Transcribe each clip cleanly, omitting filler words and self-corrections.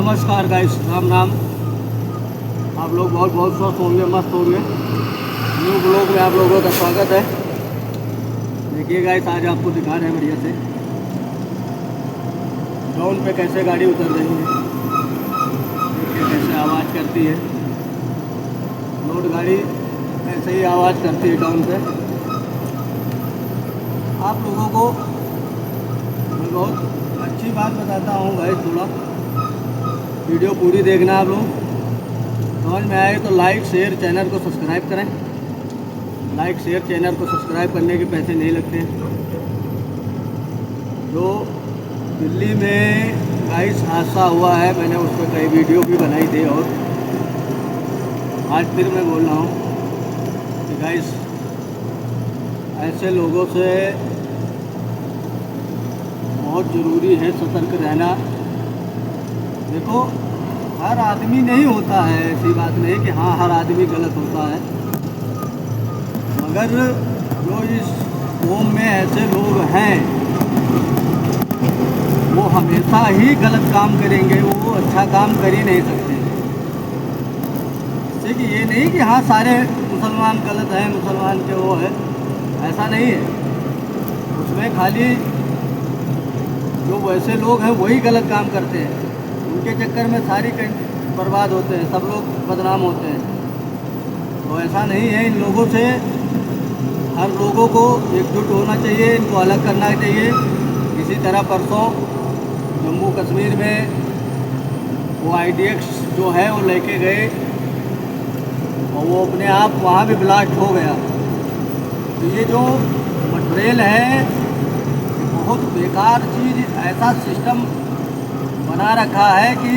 नमस्कार गाइस, राम राम। आप लोग बहुत बहुत स्वस्थ होंगे, मस्त होंगे। न्यू ब्लॉग में आप लोगों का स्वागत है। देखिए गाइस, आज आपको दिखा रहे हैं बढ़िया से डाउन पे कैसे गाड़ी उतर रही है। देखिए कैसे आवाज़ करती है। लोड गाड़ी ऐसे ही आवाज़ करती है डाउन पे। आप लोगों को मैं बहुत अच्छी बात बताता हूँ गाइस, थोड़ा वीडियो पूरी देखना। आप लोग समझ में आए तो लाइक शेयर चैनल को सब्सक्राइब करें। लाइक शेयर चैनल को सब्सक्राइब करने के पैसे नहीं लगते हैं। जो दिल्ली में गाइस हादसा हुआ है, मैंने उस पर कई वीडियो भी बनाई थी और आज फिर मैं बोल रहा हूँ कि गाइस ऐसे लोगों से बहुत ज़रूरी है सतर्क रहना। देखो, हर आदमी नहीं होता है, ऐसी बात नहीं कि हाँ हर आदमी गलत होता है, मगर जो इस कौम में ऐसे लोग हैं वो हमेशा ही गलत काम करेंगे, वो अच्छा काम कर ही नहीं सकते। इससे कि ये नहीं कि हाँ सारे मुसलमान गलत हैं, मुसलमान के वो है, ऐसा नहीं है। उसमें खाली जो वैसे लोग हैं वही गलत काम करते हैं, उनके चक्कर में सारी बर्बाद होते हैं, सब लोग बदनाम होते हैं। तो ऐसा नहीं है। इन लोगों से हर लोगों को एकजुट होना चाहिए, इनको अलग करना चाहिए। इसी तरह परसों जम्मू कश्मीर में वो IDX जो है वो लेके गए और वो अपने आप वहाँ भी ब्लास्ट हो गया। तो ये जो मटेरियल है बहुत बेकार चीज़, ऐसा सिस्टम बना रखा है कि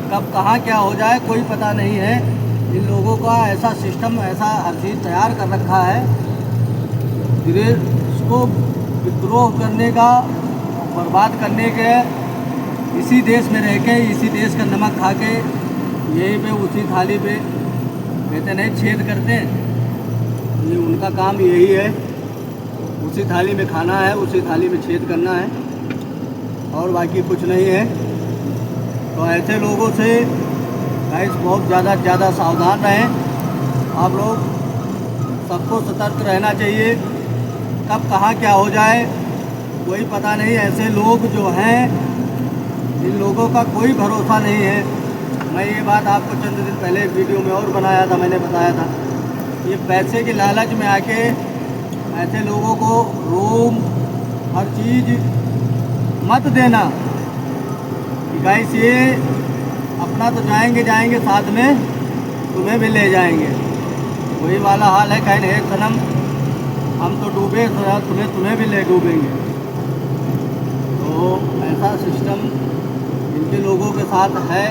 कब कहाँ क्या हो जाए कोई पता नहीं है। इन लोगों का ऐसा सिस्टम, ऐसा हर चीज़ तैयार कर रखा है। देश को विद्रोह करने का, बर्बाद करने के, इसी देश में रह के, इसी देश का नमक खा के यहीं पे उसी थाली पे कहते नहीं छेद करते हैं। ये उनका काम यही है, उसी थाली में खाना है, उसी थाली में छेद करना है और बाकी कुछ नहीं है। तो ऐसे लोगों से गाइस बहुत ज़्यादा सावधान रहें। आप लोग सबको सतर्क रहना चाहिए, कब कहाँ क्या हो जाए कोई पता नहीं। ऐसे लोग जो हैं, इन लोगों का कोई भरोसा नहीं है। मैं ये बात आपको चंद दिन पहले वीडियो में और बनाया था, मैंने बताया था ये पैसे के लालच में आके ऐसे लोगों को रूम हर चीज़ मत देना कि गाइस ये अपना तो जाएंगे साथ में तुम्हें भी ले जाएंगे। वही वाला हाल है, कहें हे सनम हम तो डूबे तुम्हें भी ले डूबेंगे। तो ऐसा सिस्टम इनके लोगों के साथ है।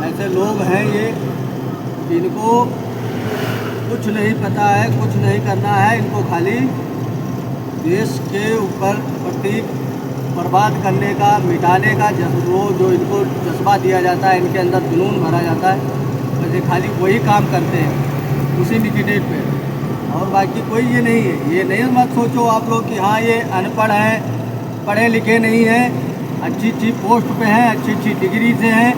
ऐसे लोग हैं ये, इनको कुछ नहीं पता है, कुछ नहीं करना है। इनको खाली देश के ऊपर प्रतीक बर्बाद करने का, मिटाने का वो जो इनको जज्बा दिया जाता है, इनके अंदर जुनून भरा जाता है, वैसे खाली वही काम करते हैं उसी निगेटिव पे। और बाकी कोई ये नहीं है। ये नहीं मत सोचो आप लोग कि हाँ ये अनपढ़ हैं, पढ़े लिखे नहीं हैं, अच्छी पोस्ट पे हैं, अच्छी डिग्री से हैं।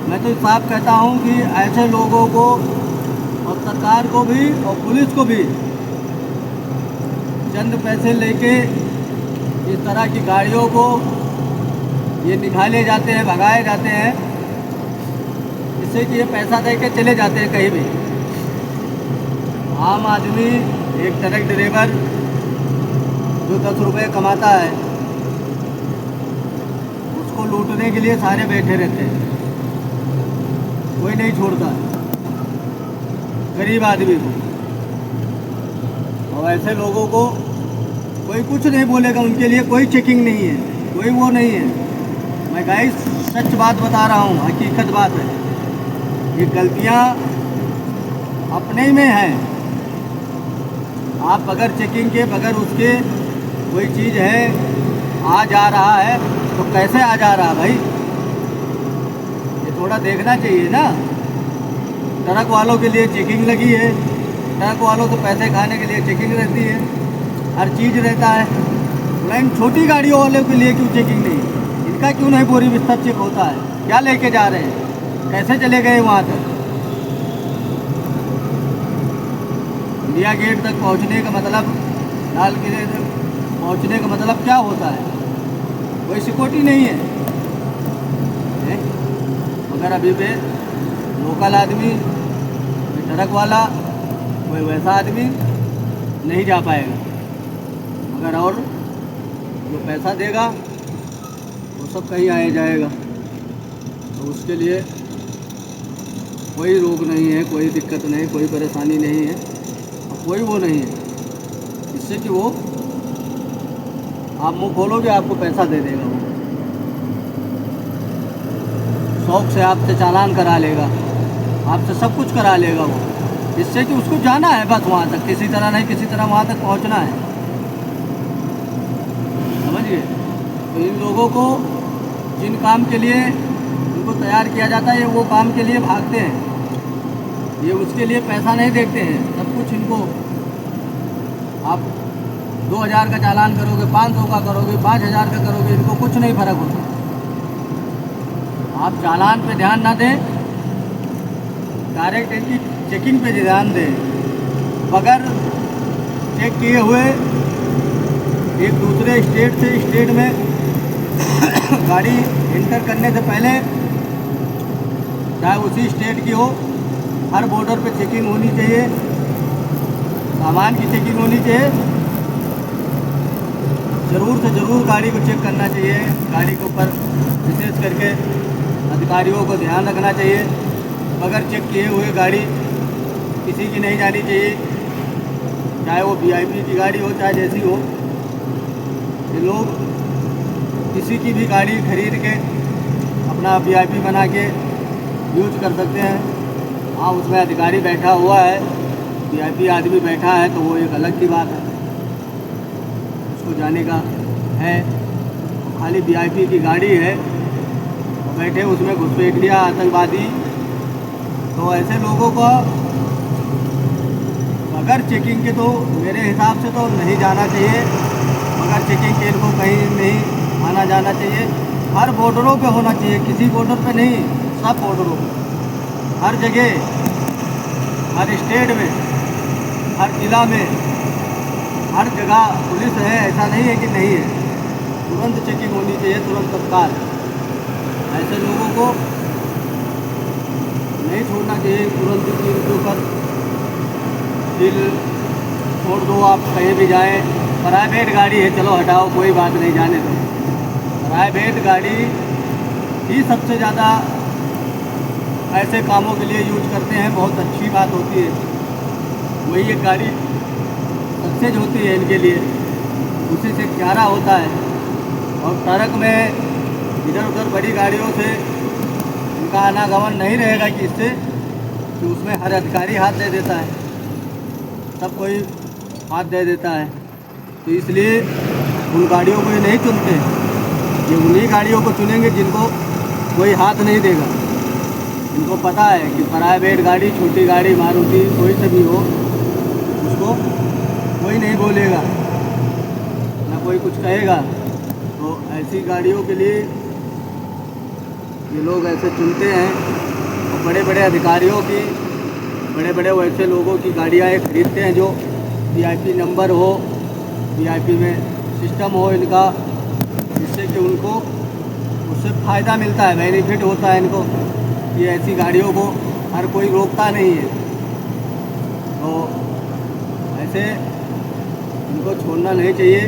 मैं तो साफ कहता हूँ कि ऐसे लोगों को और सरकार को भी और पुलिस को भी चंद पैसे लेके इस तरह की गाड़ियों को ये निकाले जाते हैं, भगाए जाते हैं, इससे कि ये पैसा दे के चले जाते हैं कहीं भी। आम आदमी, एक ट्रक ड्राइवर जो 10 रुपये कमाता है, उसको लूटने के लिए सारे बैठे रहते हैं, कोई नहीं छोड़ता गरीब आदमी को। और ऐसे लोगों को कोई कुछ नहीं बोलेगा, उनके लिए कोई चेकिंग नहीं है, कोई वो नहीं है। मैं गाइस सच बात बता रहा हूँ, हकीकत बात है। ये गलतियाँ अपने में हैं। आप बगैर चेकिंग के, बगैर उसके कोई चीज़ है आ जा रहा है तो कैसे आ जा रहा भाई, ये थोड़ा देखना चाहिए ना। ट्रक वालों के लिए चेकिंग लगी है, ट्रक वालों को पैसे खाने के लिए चेकिंग रहती है, हर चीज़ रहता है। लेकिन छोटी गाड़ियों वालों के लिए क्यों चेकिंग नहीं? इनका क्यों नहीं बोरी बिस्तर चेक होता है? क्या लेके जा रहे हैं? कैसे चले गए वहाँ तक? इंडिया गेट तक पहुँचने का मतलब, लाल किले तक पहुँचने का मतलब क्या होता है? कोई सिक्योरिटी नहीं है, मगर अभी पे लोकल आदमी, कोई ट्रक वाला, कोई वैसा आदमी नहीं जा पाएगा, मगर और जो पैसा देगा वो सब कहीं आया जाएगा। तो उसके लिए कोई रोक नहीं है, कोई दिक्कत नहीं, कोई परेशानी नहीं है, और कोई वो नहीं है इससे कि वो आप मुँह खोलोगे आपको पैसा दे देगा। वो शौक से आपसे चालान करा लेगा, आपसे सब कुछ करा लेगा वो, इससे कि उसको जाना है बस वहाँ तक, किसी तरह नहीं किसी तरह वहाँ तक पहुँचना है। समझिए? तो इन लोगों को जिन काम के लिए उनको तैयार किया जाता है, ये वो काम के लिए भागते हैं, ये उसके लिए पैसा नहीं देखते हैं। सब कुछ इनको, आप 2000 का चालान करोगे, 500 का करोगे, 5000 का करोगे, इनको कुछ नहीं फर्क होता। आप चालान पे ध्यान ना दें, डायरेक्ट इनकी चेकिंग पे ध्यान दें। बगैर चेक किए हुए एक दूसरे स्टेट से स्टेट में गाड़ी एंटर करने से पहले, चाहे उसी स्टेट की हो, हर बॉर्डर पे चेकिंग होनी चाहिए, सामान की चेकिंग होनी चाहिए। ज़रूर से ज़रूर गाड़ी को चेक करना चाहिए। गाड़ी के ऊपर विशेष करके अधिकारियों को ध्यान रखना चाहिए। बगैर चेक किए हुए गाड़ी किसी की नहीं जानी चाहिए, चाहे वो वीआईपी की गाड़ी हो चाहे जैसी हो। ये लोग किसी की भी गाड़ी खरीद के अपना वीआईपी बना के यूज कर सकते हैं। हाँ, उसमें अधिकारी बैठा हुआ है, वीआईपी आदमी बैठा है, तो वो एक अलग की बात है, उसको जाने का है। खाली वीआईपी की गाड़ी है, बैठे उसमें घुसपैठ लिया आतंकवादी, तो ऐसे लोगों को बगैर चेकिंग के तो मेरे हिसाब से तो नहीं जाना चाहिए। बगैर चेकिंग के इनको कहीं नहीं आना जाना चाहिए। हर बॉर्डरों पे होना चाहिए, किसी बॉर्डर पे नहीं, सब बॉर्डरों पे, हर जगह, हर स्टेट में, हर जिला में, हर जगह पुलिस है, ऐसा नहीं है कि नहीं है। तुरंत चेकिंग होनी चाहिए, तुरंत तत्काल। ऐसे लोगों को नहीं छोड़ना चाहिए, तुरंत इनके ऊपर दिल छोड़ दो। आप कहीं भी जाएं, प्राइवेट गाड़ी है, चलो हटाओ, कोई बात नहीं, जाने दो। प्राइवेट गाड़ी ही सबसे ज़्यादा ऐसे कामों के लिए यूज करते हैं, बहुत अच्छी बात होती है। वही एक गाड़ी सक्सेस होती है इनके लिए, उसी से गुजारा होता है। और ट्रक में इधर उधर बड़ी गाड़ियों से इनका आनागमन नहीं रहेगा कि इससे कि उसमें हर अधिकारी हाथ दे देता है, सब कोई हाथ दे देता है। तो इसलिए उन गाड़ियों को ये नहीं चुनते, ये उन्हीं गाड़ियों को चुनेंगे जिनको कोई हाथ नहीं देगा। इनको पता है कि प्राइवेट गाड़ी, छोटी गाड़ी, मारुति कोई से भी हो, उसको कोई नहीं बोलेगा, ना कोई कुछ कहेगा। तो ऐसी गाड़ियों के लिए ये लोग ऐसे चुनते हैं। और बड़े बड़े अधिकारियों की, बड़े बड़े वैसे लोगों की गाड़ियाँ ये खरीदते हैं जो वीआईपी नंबर हो, वीआईपी में सिस्टम हो इनका, जिससे कि उनको उससे फ़ायदा मिलता है, बेनिफिट होता है इनको। ये ऐसी गाड़ियों को हर कोई रोकता नहीं है, तो ऐसे इनको छोड़ना नहीं चाहिए।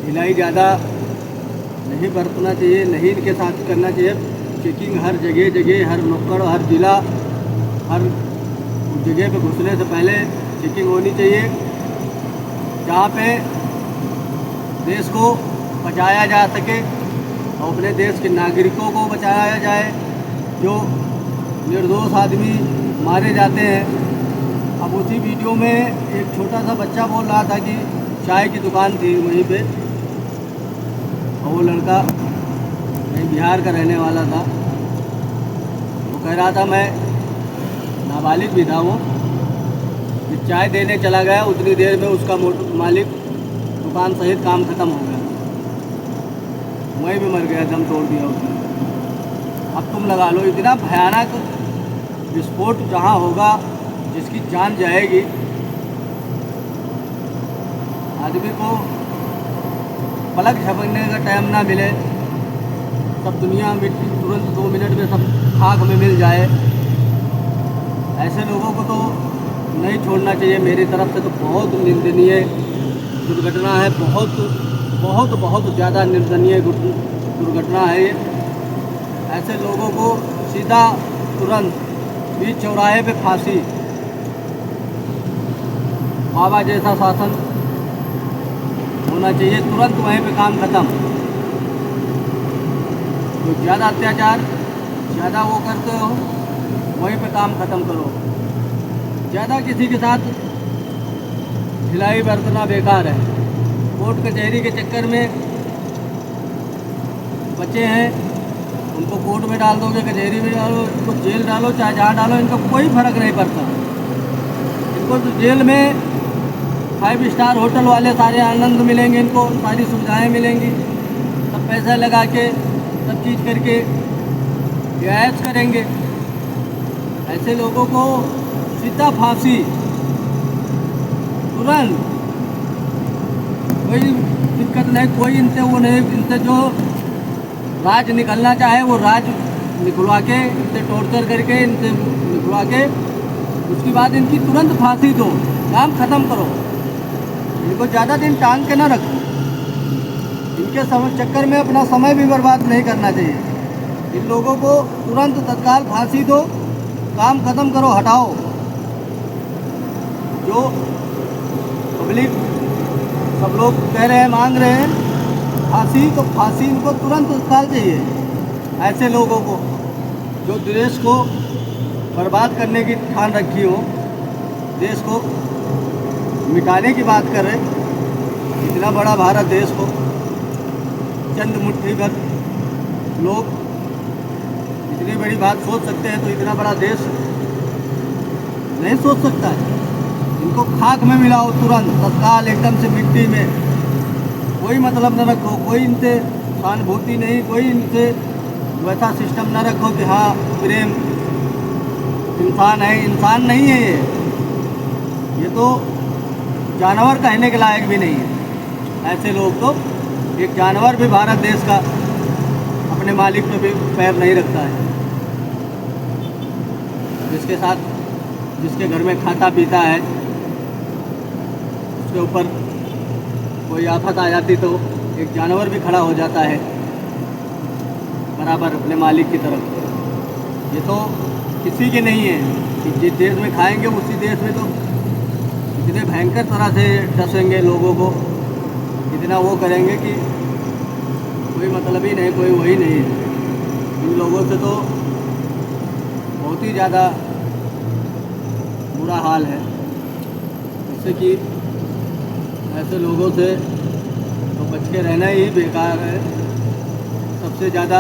ढिलाई ज़्यादा नहीं बरतना चाहिए, नहीं इनके साथ करना चाहिए। चेकिंग हर जगह जगह, हर नुक्कड़, हर जिला, हर जगह पे घुसने से पहले चेकिंग होनी चाहिए, जहाँ पे देश को बचाया जा सके और अपने देश के नागरिकों को बचाया जाए। जो निर्दोष आदमी मारे जाते हैं। अब उसी वीडियो में एक छोटा सा बच्चा बोल रहा था कि चाय की दुकान थी वहीं पे, और वो लड़का कहीं बिहार का रहने वाला था। वो कह रहा था, मैं नाबालिग भी था, वो कि चाय देने चला गया, उतनी देर में उसका मालिक दुकान सहित काम ख़त्म हो गया। वहीं भी मर गया, दम तोड़ दिया उसने। अब तुम लगा लो इतना भयानक विस्फोट जहाँ होगा, जिसकी जान जाएगी, आदमी को पलक झपकने का टाइम ना मिले, सब दुनिया मिट्टी तुरंत 2 मिनट में सब खाक में मिल जाए, ऐसे लोगों को तो नहीं छोड़ना चाहिए। मेरी तरफ से तो बहुत निंदनीय दुर्घटना है, बहुत बहुत बहुत ज़्यादा निंदनीय दुर्घटना है ये। ऐसे लोगों को सीधा तुरंत बीच चौराहे पे फांसी, बाबा जैसा शासन होना चाहिए, तुरंत वहीं पे काम खत्म। तो ज़्यादा अत्याचार, ज़्यादा वो करते हो, वहीं पे काम ख़त्म करो। ज़्यादा किसी के साथ ढिलाई बरतना बेकार है। कोर्ट कचहरी के चक्कर में बच्चे हैं, उनको कोर्ट में डाल दोगे, कचहरी में डालो, उनको जेल डालो, चाहे जहाँ डालो, इनका कोई फ़र्क नहीं पड़ता। इनको तो जेल में 5 स्टार होटल वाले सारे आनंद मिलेंगे, इनको सारी सुविधाएं मिलेंगी, सब पैसा लगा के सब चीज़ करके रियायत करेंगे। ऐसे लोगों को सीधा फांसी तुरंत, कोई दिक्कत नहीं, कोई इनसे वो नहीं, इनसे जो राज निकलना चाहे वो राज निकलवा के, इनसे टॉर्चर करके, इनसे निकलवा के, उसके बाद इनकी तुरंत फांसी दो, काम ख़त्म करो। इनको ज़्यादा दिन टांग के ना रखो, इनके समय चक्कर में अपना समय भी बर्बाद नहीं करना चाहिए। इन लोगों को तुरंत तत्काल फांसी दो, काम ख़त्म करो, हटाओ। जो पब्लिक सब लोग कह रहे हैं, मांग रहे हैं फांसी, तो फांसी इनको तुरंत तत्काल चाहिए। ऐसे लोगों को जो देश को बर्बाद करने की ठान रखी हो, देश को मिटाने की बात कर रहे, इतना बड़ा भारत देश को चंद मुट्ठी भर लोग इतनी बड़ी बात सोच सकते हैं, तो इतना बड़ा देश नहीं सोच सकता है। इनको खाक में मिलाओ तुरंत, तत्काल, एकदम से मिट्टी में। कोई मतलब न रखो, कोई इनसे सहानुभूति नहीं, कोई इनसे वैसा सिस्टम न रखो कि हाँ प्रेम, इंसान है, इंसान नहीं है ये तो जानवर कहने के लायक भी नहीं है। ऐसे लोग तो, एक जानवर भी भारत देश का अपने मालिक पे भी पैर नहीं रखता है। जिसके साथ, जिसके घर में खाता पीता है, उसके ऊपर कोई आफत आ जाती तो एक जानवर भी खड़ा हो जाता है बराबर अपने मालिक की तरफ। ये तो किसी के नहीं है कि जिस देश में खाएंगे उसी देश में तो इतने भयंकर तरह से डसेंगे लोगों को, इतना वो करेंगे कि कोई मतलब ही नहीं, कोई वही नहीं है। इन लोगों से तो बहुत ही ज़्यादा बुरा हाल है। जैसे कि ऐसे लोगों से तो बच के रहना ही बेकार है। सबसे ज़्यादा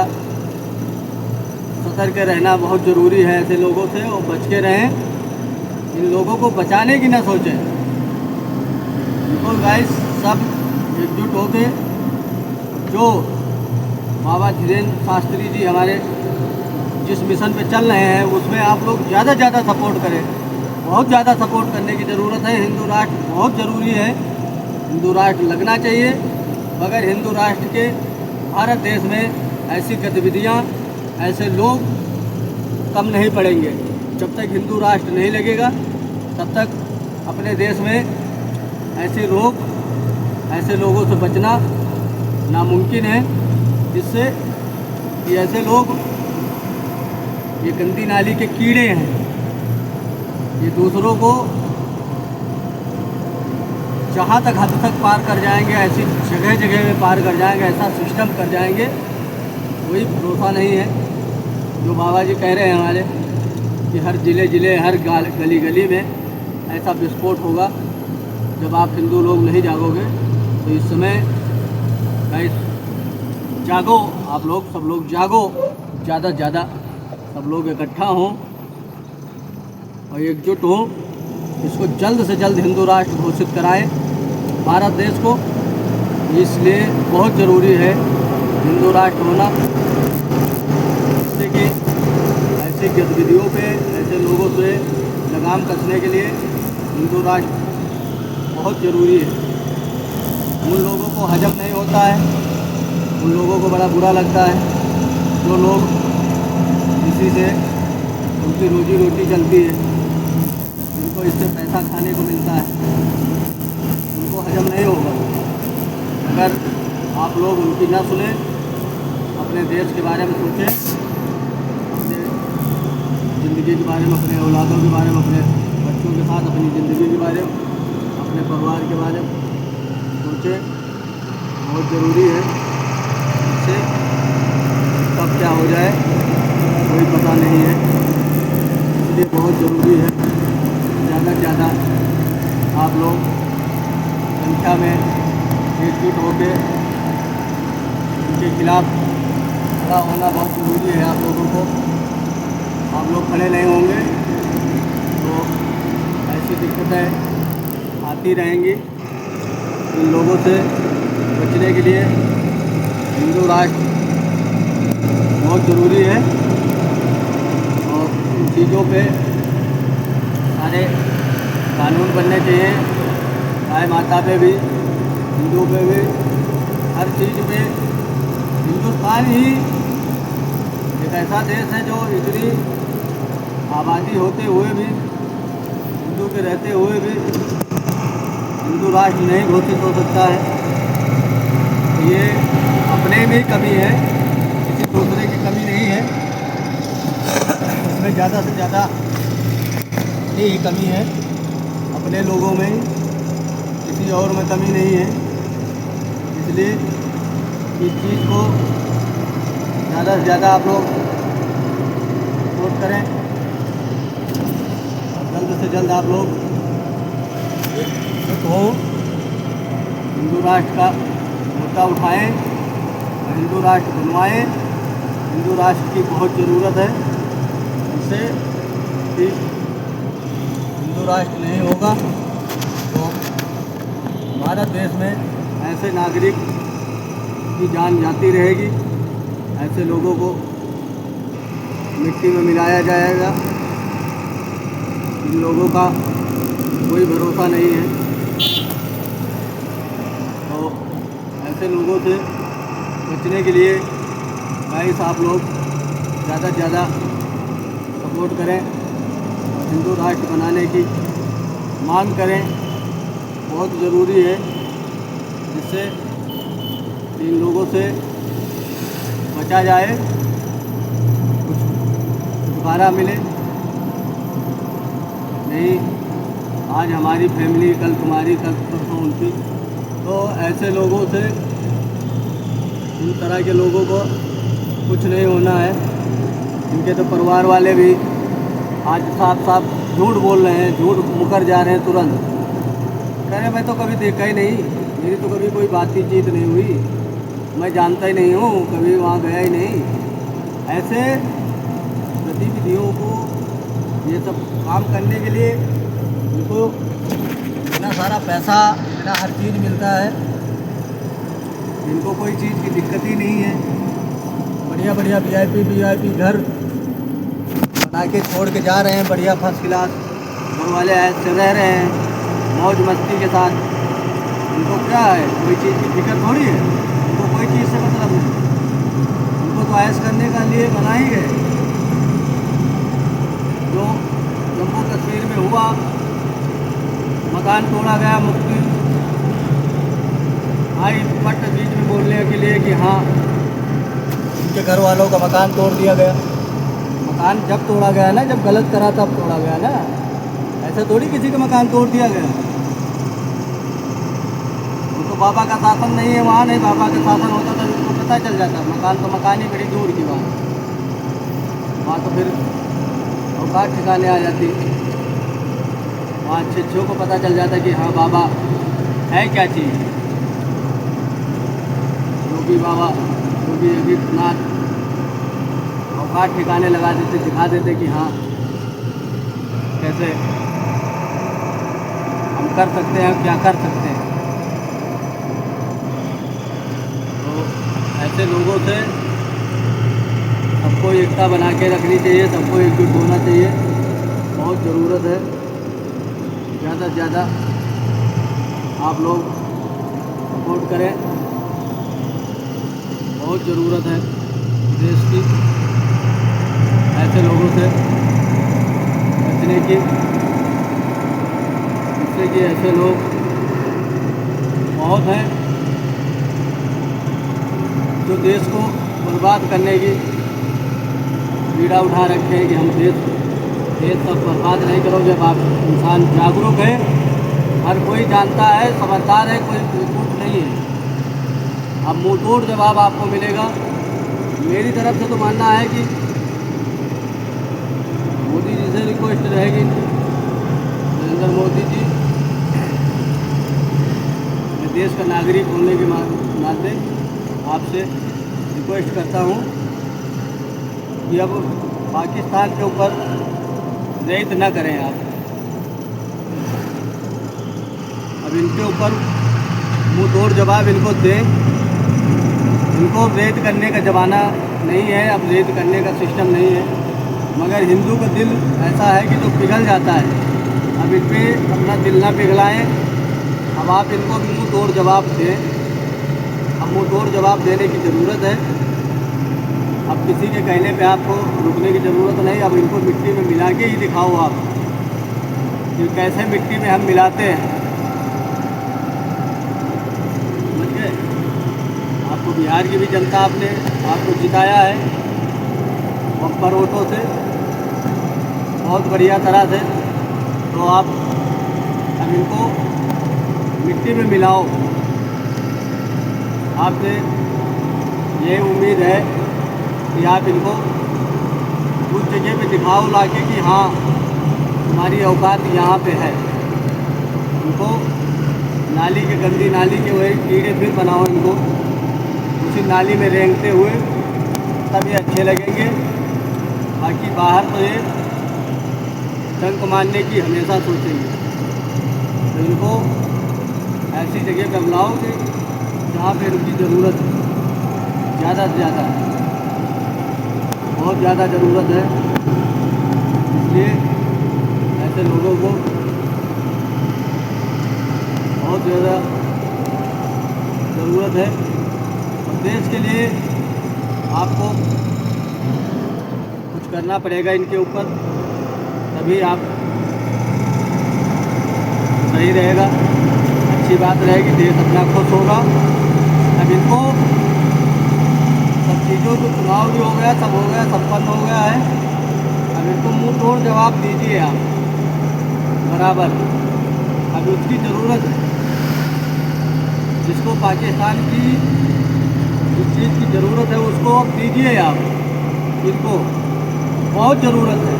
सतर्क रहना बहुत ज़रूरी है ऐसे लोगों से, और बच के रहें। इन लोगों को बचाने की ना सोचें। बिल्कुल गाइस, सब एकजुट होके जो बाबा धीरेन्द्र शास्त्री जी हमारे जिस मिशन पे चल रहे हैं, उसमें आप लोग ज़्यादा से ज़्यादा सपोर्ट करें। बहुत ज़्यादा सपोर्ट करने की ज़रूरत है। हिंदू राष्ट्र बहुत ज़रूरी है, हिंदू राष्ट्र लगना चाहिए। मगर हिंदू राष्ट्र के भारत देश में ऐसी गतिविधियाँ, ऐसे लोग कम नहीं पड़ेंगे। जब तक हिंदू राष्ट्र नहीं लगेगा, तब तक अपने देश में ऐसे रोग, ऐसे लोगों से बचना नामुमकिन है। जिससे कि ऐसे लोग, ये गंदी नाली के कीड़े हैं, ये दूसरों को जहाँ तक हद तक पार कर जाएंगे, ऐसी जगह जगह में पार कर जाएंगे, ऐसा सिस्टम कर जाएंगे, कोई भरोसा नहीं है। जो बाबा जी कह रहे हैं हमारे कि हर ज़िले हर गली गली में ऐसा विस्फोट होगा। जब आप हिंदू लोग नहीं जागोगे तो इस समय गाइस जागो, आप लोग, सब लोग जागो, ज़्यादा से ज़्यादा सब लोग इकट्ठा हों और एकजुट हों। इसको जल्द से जल्द हिंदू राष्ट्र घोषित कराएं भारत देश को। इसलिए बहुत ज़रूरी है हिंदू राष्ट्र होना, जिससे कि ऐसी गतिविधियों पे, ऐसे लोगों से लगाम कसने के लिए हिंदू राष्ट्र बहुत ज़रूरी है। उन लोगों को हजम नहीं होता है, उन लोगों को बड़ा बुरा लगता है जो लोग इसी से उनकी रोजी रोटी चलती है, जिनको इससे पैसा खाने को मिलता है, उनको हजम नहीं होगा अगर आप लोग उनकी ना सुने, अपने देश के बारे में सोचें, अपने ज़िंदगी के बारे में, अपने औलादों के बारे में, अपने बच्चों के साथ अपनी ज़िंदगी के बारे में, अपने परिवार के बारे में सोचें। बहुत ज़रूरी है, इससे कब क्या हो जाए कोई पता नहीं है, इसलिए बहुत ज़रूरी है ज़्यादा से ज़्यादा आप लोग संख्या में एकजुट होकर उनके खिलाफ खड़ा होना बहुत ज़रूरी है। आप लोगों को, आप लोग खड़े नहीं होंगे तो ऐसी दिक्कतें आती रहेंगी। इन लोगों से बचने के लिए हिंदू राष्ट्र बहुत ज़रूरी है और इन चीज़ों पे सारे कानून बनने चाहिए, गाय माता पे भी, हिंदू पे भी, हर चीज़ पे। हिंदुस्तान ही एक ऐसा देश है जो इतनी आबादी होते हुए भी, हिंदू के रहते हुए भी हिंदू राष्ट्र नहीं घोषित हो सकता है। ये अपने में कमी है, किसी दूसरे की कमी नहीं है, इसमें ज़्यादा से ज़्यादा अपनी ही कमी है, अपने लोगों में ही, किसी और में कमी नहीं है। इसलिए इस चीज़ को ज़्यादा से ज़्यादा आप लोग सपोर्ट करें और जल्द से जल्द आप लोग एकजुट हो, हिंदू राष्ट्र का मुद्दा उठाएं और हिंदू राष्ट्र बनवाएं। हिंदू राष्ट्र की बहुत ज़रूरत है, इससे कि हिंदू राष्ट्र नहीं होगा तो भारत देश में ऐसे नागरिक की जान जाती रहेगी, ऐसे लोगों को मिट्टी में मिलाया जाएगा। इन लोगों का कोई भरोसा नहीं है, तो ऐसे लोगों से बचने के लिए गाइस आप लोग ज़्यादा से ज़्यादा सपोर्ट करें और हिंदू राष्ट्र बनाने की मांग करें, बहुत ज़रूरी है, जिससे इन लोगों से बचा जाए, कुछ छुटकारा मिले। नहीं आज हमारी फैमिली, कल तुम्हारी, कल परसों उनकी, तो ऐसे लोगों से, इन तरह के लोगों को कुछ नहीं होना है। इनके तो परिवार वाले भी आज साफ साफ झूठ बोल रहे हैं, झूठ मुकर जा रहे हैं तुरंत, कह रहे मैं तो कभी देखा ही नहीं, मेरी तो कभी कोई बातचीत नहीं हुई, मैं जानता ही नहीं हूँ, कभी वहाँ गया ही नहीं। ऐसे गतिविधियों को, ये सब काम करने के लिए उनको इतना सारा पैसा, इतना हर चीज़ मिलता है, इनको कोई चीज़ की दिक्कत ही नहीं है। बढ़िया बढ़िया वीआईपी घर बना के छोड़ के जा रहे हैं, बढ़िया फर्स्ट क्लास घर वाले ऐसे रह रहे हैं मौज मस्ती के साथ। उनको क्या है, कोई चीज़ की फिक्र थोड़ी है, उनको कोई चीज़ से मतलब नहीं, उनको तो ऐश करने का लिए बना ही है। जो जम्मू कश्मीर में हुआ, मकान तोड़ा गया, मुफ्ती आई पट बीच में बोलने के लिए कि हाँ उनके घर वालों का मकान तोड़ दिया गया। मकान जब तोड़ा गया ना, जब गलत करा तब तोड़ा गया ना, ऐसा थोड़ी किसी का मकान तोड़ दिया गया। तो बाबा का शासन नहीं है वहाँ, नहीं बाबा का शासन होता तो उनको पता चल जाता, मकान तो मकान ही बड़ी दूर की बात, वहाँ तो फिर औकात ठिकाने आ जाती, वहाँ अच्छे को पता चल जाता कि हाँ बाबा है क्या चीज़। योगी बाबा, योगी आदित्यनाथ औकात ठिकाने लगा देते, दिखा देते कि हाँ कैसे हम कर सकते हैं, क्या कर सकते हैं। तो ऐसे लोगों से सबको एकता बना के रखनी चाहिए, सबको एकजुट होना चाहिए। बहुत ज़रूरत है, ज़्यादा से ज़्यादा आप लोग सपोर्ट करें। बहुत ज़रूरत है देश की ऐसे लोगों से बचने की, जिससे कि ऐसे लोग बहुत हैं जो देश को बर्बाद करने की बीड़ा उठा रखे हैं कि हम देश सब बर्बाद नहीं करो। जब आप इंसान जागरूक है, हर कोई जानता है, समझदार है, कोई बेवकूफ़ नहीं है। अब मुँह तोड़ जवाब आपको मिलेगा। मेरी तरफ से तो मानना है कि मोदी जी से रिक्वेस्ट रहेगी, नरेंद्र मोदी जी, मैं देश का नागरिक होने के नाते आपसे रिक्वेस्ट करता हूँ कि अब पाकिस्तान के ऊपर रेत न करें आप। अब इनके ऊपर मुँह तोड़ जवाब इनको दें। इनको रेत करने का ज़माना नहीं है, अब रेत करने का सिस्टम नहीं है, मगर हिंदू का दिल ऐसा है कि जो पिघल जाता है। अब इन पर अपना दिल ना पिघलाएं। अब आप इनको मुँह तोड़ जवाब दें। अब मुँह तोड़ जवाब देने की ज़रूरत है। अब किसी के कहने पे आपको रुकने की ज़रूरत नहीं। अब इनको मिट्टी में मिला के ही दिखाओ आप कि कैसे मिट्टी में हम मिलाते हैं। समझ गए? आपको बिहार की भी जनता आपने आपको जिताया है बम्पर वोटों से, बहुत बढ़िया तरह से। तो आप अब इनको मिट्टी में मिलाओ। आपसे ये उम्मीद है कि आप इनको उस जगह पे दिखाओ लाके कि हाँ तुम्हारी औकात यहाँ पे है। इनको नाली के गंदी नाली के वही कीड़े फिर बनाओ इनको, उसी नाली में रेंगते हुए, तब ये अच्छे लगेंगे। बाकी बाहर तो ये डंक मारने की हमेशा सोचेंगे। तो इनको ऐसी जगह पर बुलाओगे जहाँ पे इनकी ज़रूरत है, ज़्यादा से ज़्यादा, बहुत ज़्यादा ज़रूरत है। इसलिए ऐसे लोगों को बहुत ज़्यादा ज़रूरत है। और देश के लिए आपको कुछ करना पड़ेगा इनके ऊपर, तभी आप सही रहेगा, अच्छी बात रहेगी, देश अपना खुश होगा। अब इनको सब चीज़ों को चुनाव भी हो गया, सब हो गया, संपन्न हो गया है। अब इनको मुँह तोड़ जवाब दीजिए आप बराबर। अब उसकी ज़रूरत है, जिसको पाकिस्तान की जिस चीज़ की ज़रूरत है उसको अब दीजिए आप। इनको बहुत ज़रूरत है,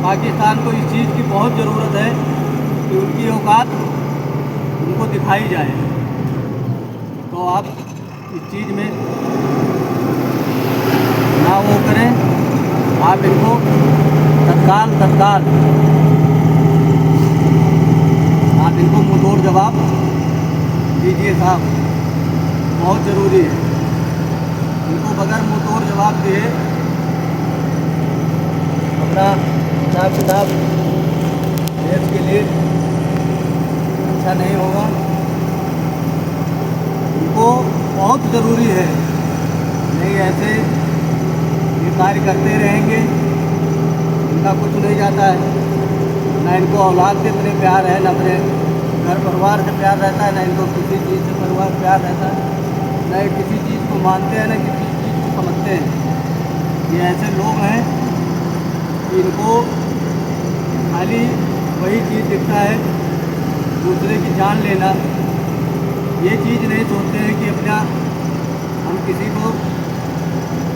पाकिस्तान को इस चीज़ की बहुत ज़रूरत है कि उनकी औकात उनको दिखाई जाए। तो आप इस चीज़ में ना वो करें, आप इनको तत्काल आप इनको मुँह तोड़ जवाब दीजिए साहब, बहुत ज़रूरी है। इनको बगैर मुँह तोड़ जवाब दिए अपना हिसाब किताब देश के लिए अच्छा नहीं होगा। इनको बहुत ज़रूरी है, नहीं ऐसे ये कार्य करते रहेंगे, इनका कुछ नहीं जाता है। ना इनको औलाद से इतने प्यार है, ना अपने घर परिवार से प्यार रहता है, ना इनको किसी चीज़ से परिवार प्यार रहता है, ना ये किसी चीज़ को मानते हैं, ना किसी चीज़ को समझते हैं। ये ऐसे लोग हैं कि इनको खाली वही चीज़ दिखता है, दूसरे की जान लेना। ये चीज़ नहीं सोचते हैं कि अपना हम किसी को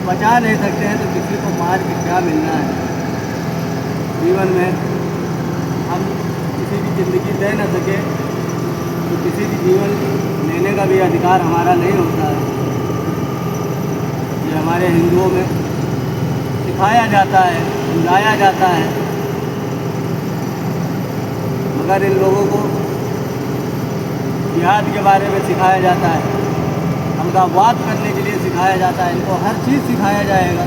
बचा नहीं सकते हैं तो किसी को मार के क्या मिलना है। जीवन में हम किसी की ज़िंदगी दे न सके तो किसी की जीवन लेने का भी अधिकार हमारा नहीं होता है। ये हमारे हिंदुओं में सिखाया जाता है, समझाया जाता है, मगर इन लोगों को जिहाद के बारे में सिखाया जाता है। अहमदाबाद करने के लिए सिखाया जाता है। इनको हर चीज़ सिखाया जाएगा,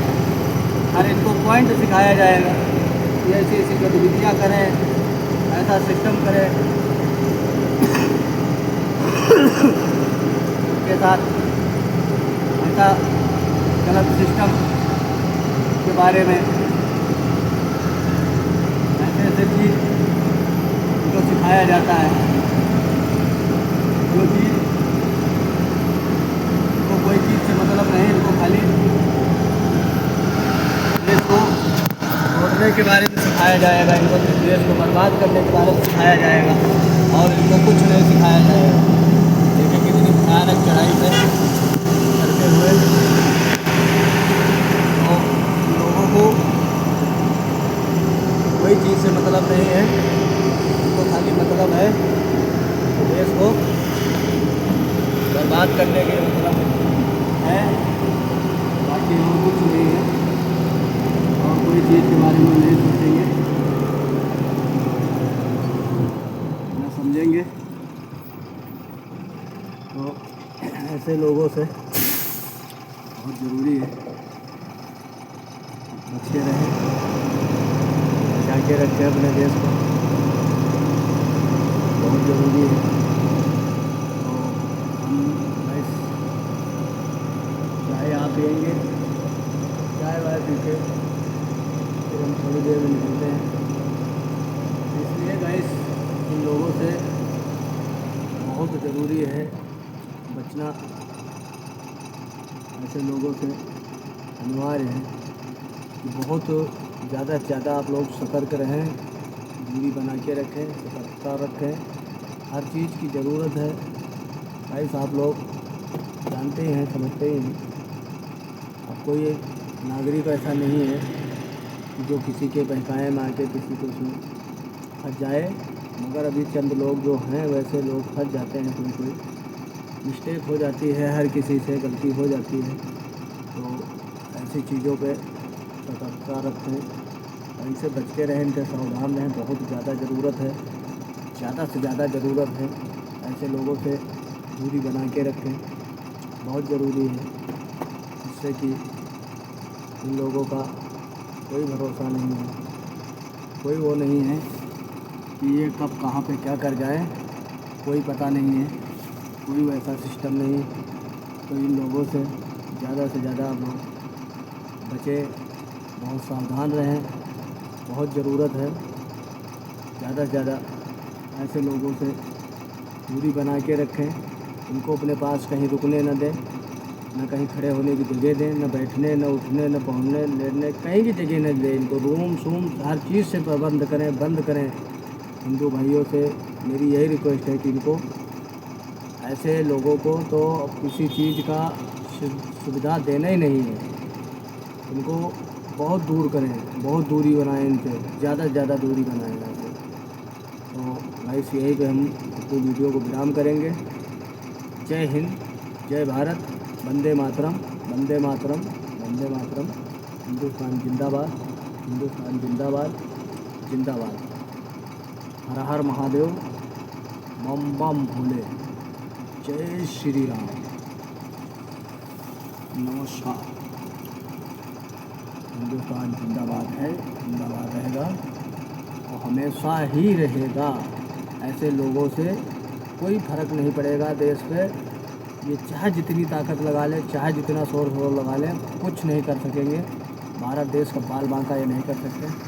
हर इनको पॉइंट सिखाया जाएगा कि ऐसी ऐसी गतिविधियाँ करें, ऐसा सिस्टम करें के साथ, ऐसा गलत सिस्टम के बारे में ऐसे ऐसे चीज़ इनको सिखाया जाता है। जो चीज़ इनको कोई चीज़ से मतलब नहीं, इनको खाली देश को तोड़ने के बारे में सिखाया जाएगा, इनको देश को बर्बाद करने के बारे में सिखाया जाएगा और इनको कुछ नहीं सिखाया जाएगा। देखिए कितनी भयानक चढ़ाई पे करते हुए तो लोगों को कोई चीज़ से मतलब नहीं है, उनको खाली मतलब है देश को बर्बाद करने के मतलब है, बाकी और कुछ नहीं है और कोई चीज़ के बारे में नहीं सोचेंगे ना समझेंगे। तो ऐसे लोगों से बहुत ज़रूरी है बच के रहें, बचा के रखें अपने देश को, बहुत ज़रूरी है। तो हम बस चाय आप पिएंगे, चाय वाय पी के फिर हम थोड़ी देर में निकलते हैं। इसलिए गाइस इन लोगों से बहुत ज़रूरी है बचना, ऐसे लोगों से अनिवार्य है कि बहुत ज़्यादा से ज़्यादा आप लोग सतर्क रहें, दूरी बना के रखें, सतर्कता रखें। हर चीज़ की ज़रूरत है गाइस, आप लोग जानते ही हैं, समझते ही हैं। अब कोई नागरिक ऐसा नहीं है कि जो किसी के बहकाए में आके किसी को फंस जाए, मगर अभी चंद लोग जो हैं वैसे लोग फंस जाते हैं। कोई मिस्टेक हो जाती है, हर किसी से गलती हो जाती है, तो ऐसी चीज़ों पे सतर्कता रखें और इनसे बच के रहें, इनसे सावधान रहें। बहुत ज़्यादा ज़रूरत है, ज़्यादा से ज़्यादा ज़रूरत है, ऐसे लोगों से दूरी बना के रखें, बहुत ज़रूरी है। जिससे कि इन लोगों का कोई भरोसा नहीं है, कोई वो नहीं है कि ये कब कहाँ पे क्या कर जाए, कोई पता नहीं है, कोई वैसा सिस्टम नहीं। तो इन लोगों से ज़्यादा आप लोग बचें, बहुत सावधान रहें, बहुत ज़रूरत है। ज़्यादा से ज़्यादा ऐसे लोगों से दूरी बना के रखें, इनको अपने पास कहीं रुकने न दें, न कहीं खड़े होने की जगह दें, न बैठने, न उठने, न पहुँचने लेटने कहीं की जगह न दें। इनको रूम शूम हर चीज़ से प्रबंध करें, बंद करें। हिंदू भाइयों से मेरी यही रिक्वेस्ट है कि इनको ऐसे लोगों को तो किसी चीज़ का सुविधा देना ही नहीं है, इनको बहुत दूर करें, बहुत दूरी बनाएं, इनसे ज़्यादा से ज़्यादा दूरी बनाएं ऐसे। तो गाइस यहीं पे हम अपनी वीडियो को विराम करेंगे। जय हिंद, जय भारत, वंदे मातरम, वंदे मातरम, वंदे मातरम। हिंदुस्तान जिंदाबाद, हिंदुस्तान जिंदाबाद, जिंदाबाद। हर हर महादेव, बम बम भोले, जय श्री राम। नमस्कार। हिंदुस्तान जिंदाबाद है, जिंदाबाद रहेगा और हमेशा ही रहेगा। ऐसे लोगों से कोई फ़र्क नहीं पड़ेगा देश पे, ये चाहे जितनी ताकत लगा ले, चाहे जितना शोर लगा ले, कुछ नहीं कर सकेंगे। भारत देश का बाल बांका ये नहीं कर सकते।